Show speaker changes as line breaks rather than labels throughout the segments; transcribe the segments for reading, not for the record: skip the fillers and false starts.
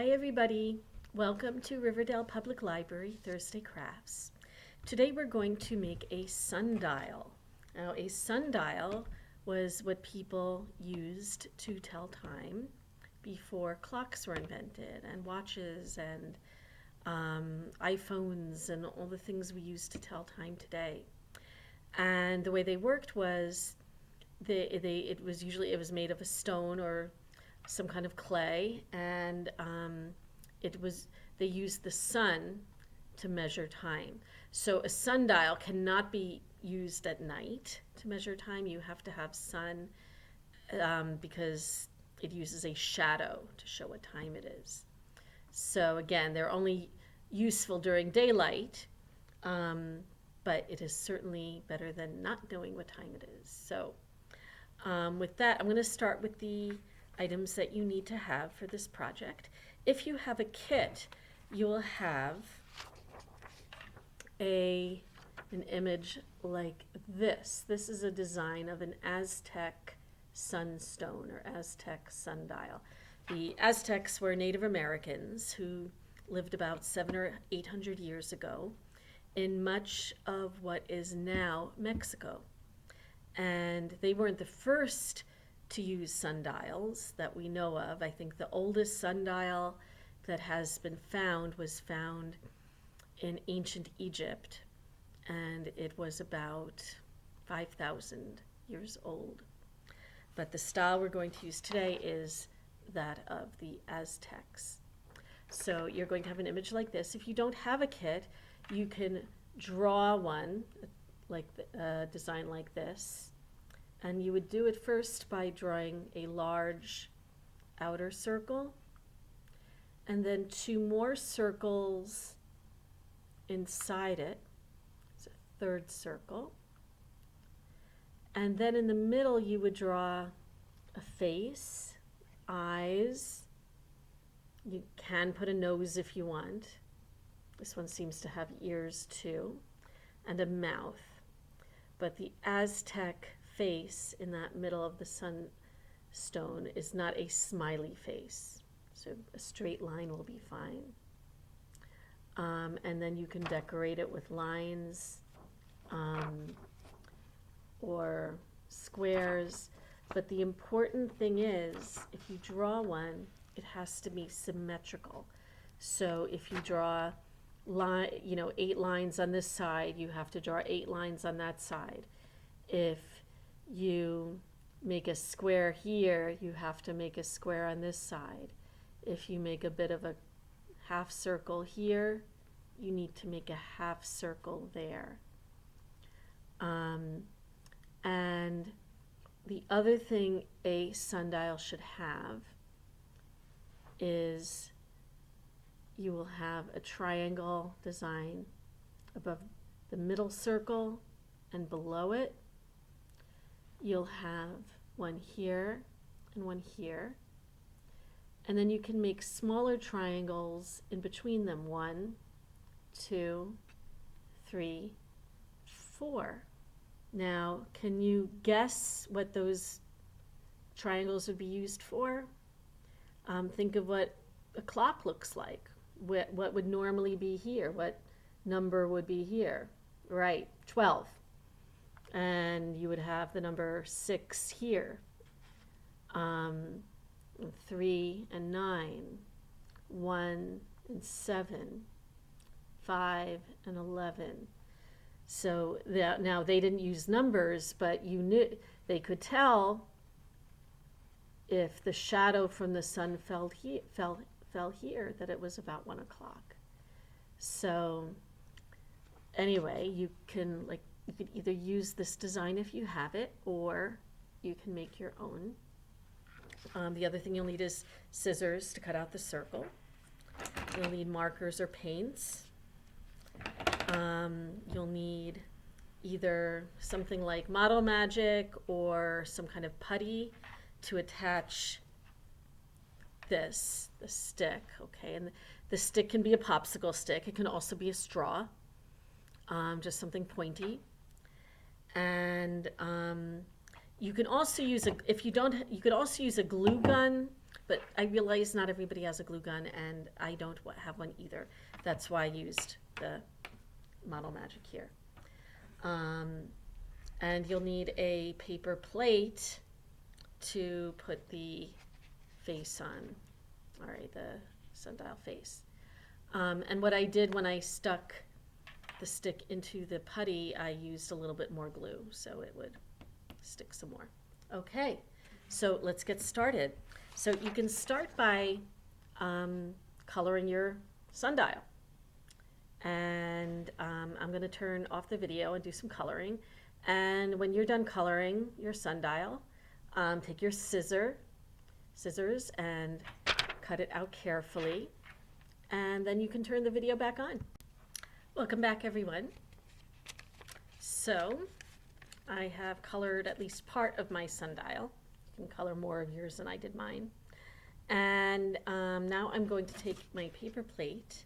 Hi everybody, welcome to Riverdale Public Library Thursday Crafts. Today we're going to make a sundial. Now a sundial was what people used to tell time before clocks were invented and watches and iPhones and all the things we use to tell time today. And the way they worked was it was made of a stone or some kind of clay, and they used the sun to measure time. So a sundial cannot be used at night to measure time. You have to have sun because it uses a shadow to show what time it is. So again, they're only useful during daylight, but it is certainly better than not knowing what time it is. So with that, I'm going to start with the items that you need to have for this project. If you have a kit, you will have an image like this. This is a design of an Aztec sunstone or Aztec sundial. The Aztecs were Native Americans who lived about 700 or 800 years ago in much of what is now Mexico. And they weren't the first to use sundials that we know of. I think the oldest sundial that has been found was found in ancient Egypt, and it was about 5,000 years old. But the style we're going to use today is that of the Aztecs. So you're going to have an image like this. If you don't have a kit, you can draw one like a design like this. And you would do it first by drawing a large outer circle, and then two more circles inside it. It's a third circle. And then in the middle you would draw a face, eyes. You can put a nose if you want. This one seems to have ears too, and a mouth. But the Aztec face in that middle of the sunstone is not a smiley face, so a straight line will be fine. And then you can decorate it with lines or squares, but the important thing is if you draw one, it has to be symmetrical. So if you draw 8 lines on this side, you have to draw 8 lines on that side. If you make a square here, you have to make a square on this side. If you make a bit of a half circle here, you need to make a half circle there. And the other thing a sundial should have is you will have a triangle design above the middle circle, and below it you'll have one here and one here. And then you can make smaller triangles in between them. 1, 2, 3, 4. Now, can you guess what those triangles would be used for? Think of what a clock looks like. What would normally be here? What number would be here? Right, 12. And you would have the number 6 here, 3 and 9, 1 and 7, 5 and 11. So now they didn't use numbers, but you knew they could tell if the shadow from the sun fell here that it was about 1 o'clock. So anyway, you can either use this design if you have it, or you can make your own. The other thing you'll need is scissors to cut out the circle. You'll need markers or paints. You'll need either something like Model Magic or some kind of putty to attach the stick, okay? And the stick can be a popsicle stick. It can also be a straw, just something pointy. And you can also use you could also use a glue gun, but I realize not everybody has a glue gun, and I don't have one either. That's why I used the Model Magic here. And you'll need a paper plate to put the face on. All right, the sundial face. And what I did when I stuck the stick into the putty, I used a little bit more glue so it would stick some more. Okay, so let's get started. So you can start by coloring your sundial. And I'm going to turn off the video and do some coloring. And when you're done coloring your sundial, take your scissors and cut it out carefully. And then you can turn the video back on. Welcome back, everyone. So I have colored at least part of my sundial. You can color more of yours than I did mine. And now I'm going to take my paper plate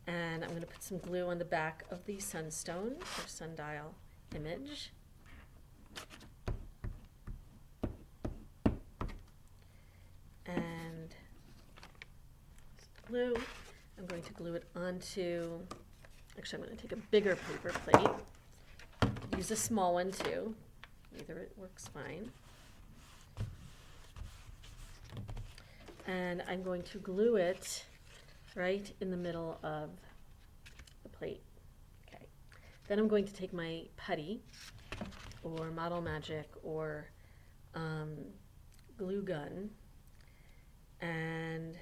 and I'm going to put some glue on the back of the sunstone or sundial image. And glue. I'm going to glue it onto, actually I'm going to take a bigger paper plate. Use a small one too. Either it works fine. And I'm going to glue it right in the middle of the plate. Okay. Then I'm going to take my putty or Model Magic or glue gun and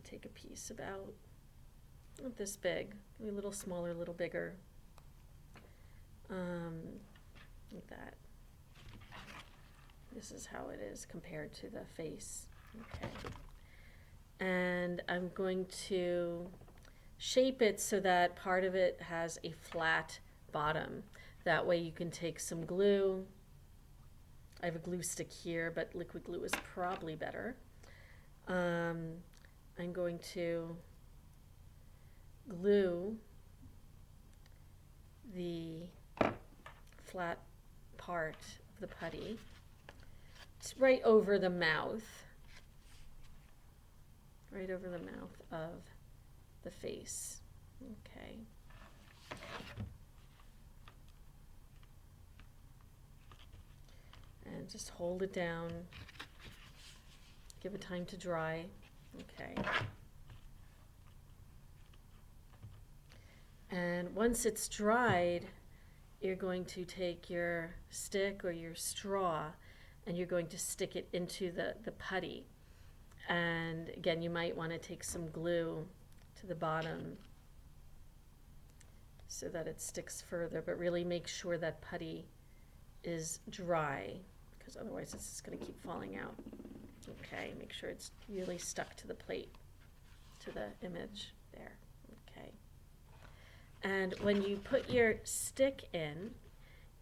take a piece about not this big, a little smaller, a little bigger, like that. This is how it is compared to the face. Okay. And I'm going to shape it so that part of it has a flat bottom. That way you can take some glue. I have a glue stick here, but liquid glue is probably better. I'm going to glue the flat part of the putty. It's right over the mouth. Right over the mouth of the face. Okay. And just hold it down. Give it time to dry. Okay. And once it's dried, you're going to take your stick or your straw and you're going to stick it into the putty. And again, you might want to take some glue to the bottom so that it sticks further, but really make sure that putty is dry because otherwise it's just going to keep falling out. Okay, make sure it's really stuck to the plate, to the image there. Okay. And when you put your stick in,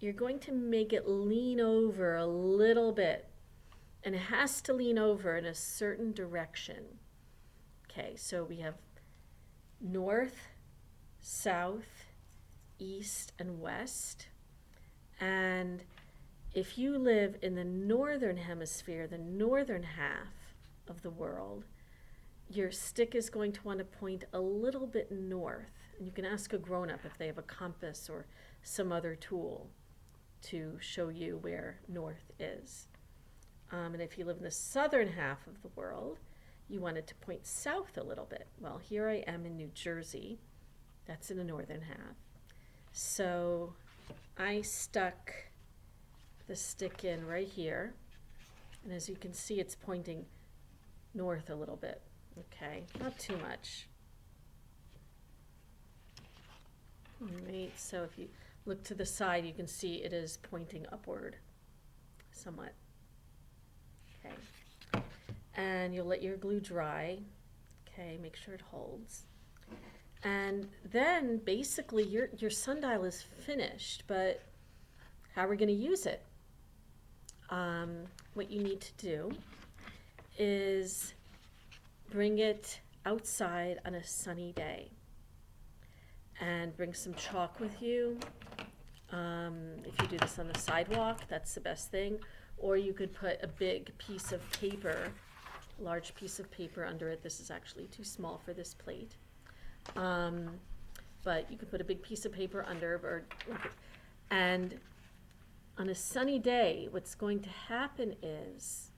you're going to make it lean over a little bit. And it has to lean over in a certain direction. Okay, so we have north, south, east, and west. And if you live in the northern hemisphere, the northern half of the world, your stick is going to want to point a little bit north. And you can ask a grown-up if they have a compass or some other tool to show you where north is. And if you live in the southern half of the world, you want it to point south a little bit. Well, here I am in New Jersey. That's in the northern half. So I stuck the stick in right here. And as you can see, it's pointing north a little bit. Okay, not too much. All right, so if you look to the side, you can see it is pointing upward somewhat. Okay, and you'll let your glue dry. Okay, make sure it holds. And then basically your sundial is finished, but how are we going to use it? What you need to do is bring it outside on a sunny day and bring some chalk with you. If you do this on the sidewalk, that's the best thing. or you could put a big piece of paper, large piece of paper under it. This is actually too small for this plate. But you could put a big piece of paper under, and on a sunny day, what's going to happen is,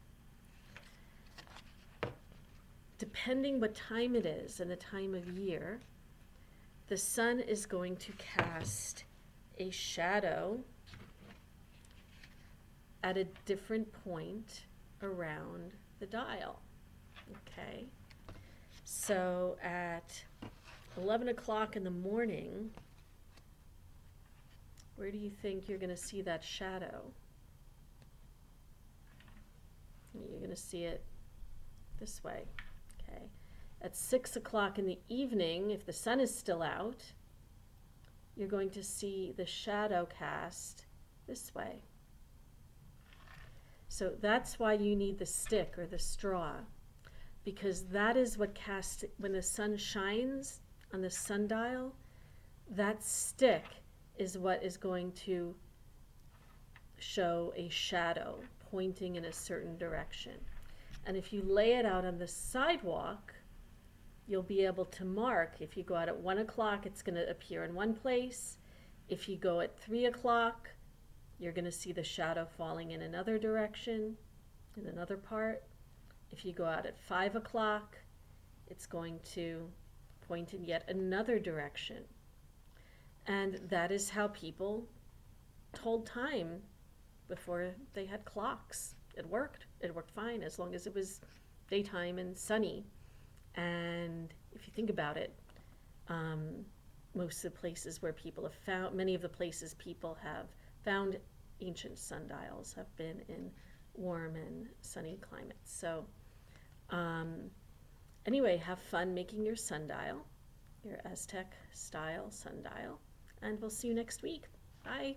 depending what time it is and the time of year, the sun is going to cast a shadow at a different point around the dial. Okay, so at 11 o'clock in the morning, where do you think you're going to see that shadow? You're going to see it this way. Okay, at 6 o'clock in the evening, if the sun is still out, you're going to see the shadow cast this way. So that's why you need the stick or the straw, because that is what casts, when the sun shines on the sundial, that stick is what is going to show a shadow pointing in a certain direction. And if you lay it out on the sidewalk, you'll be able to mark. If you go out at 1 o'clock, it's going to appear in one place. If you go at 3 o'clock, you're going to see the shadow falling in another direction, in another part. If you go out at 5 o'clock, it's going to point in yet another direction. And that is how people told time before they had clocks. It worked. It worked fine as long as it was daytime and sunny. And if you think about it, most of the places where people have found, many of the places people have found ancient sundials have been in warm and sunny climates. So anyway, have fun making your sundial, your Aztec style sundial, and we'll see you next week. Bye.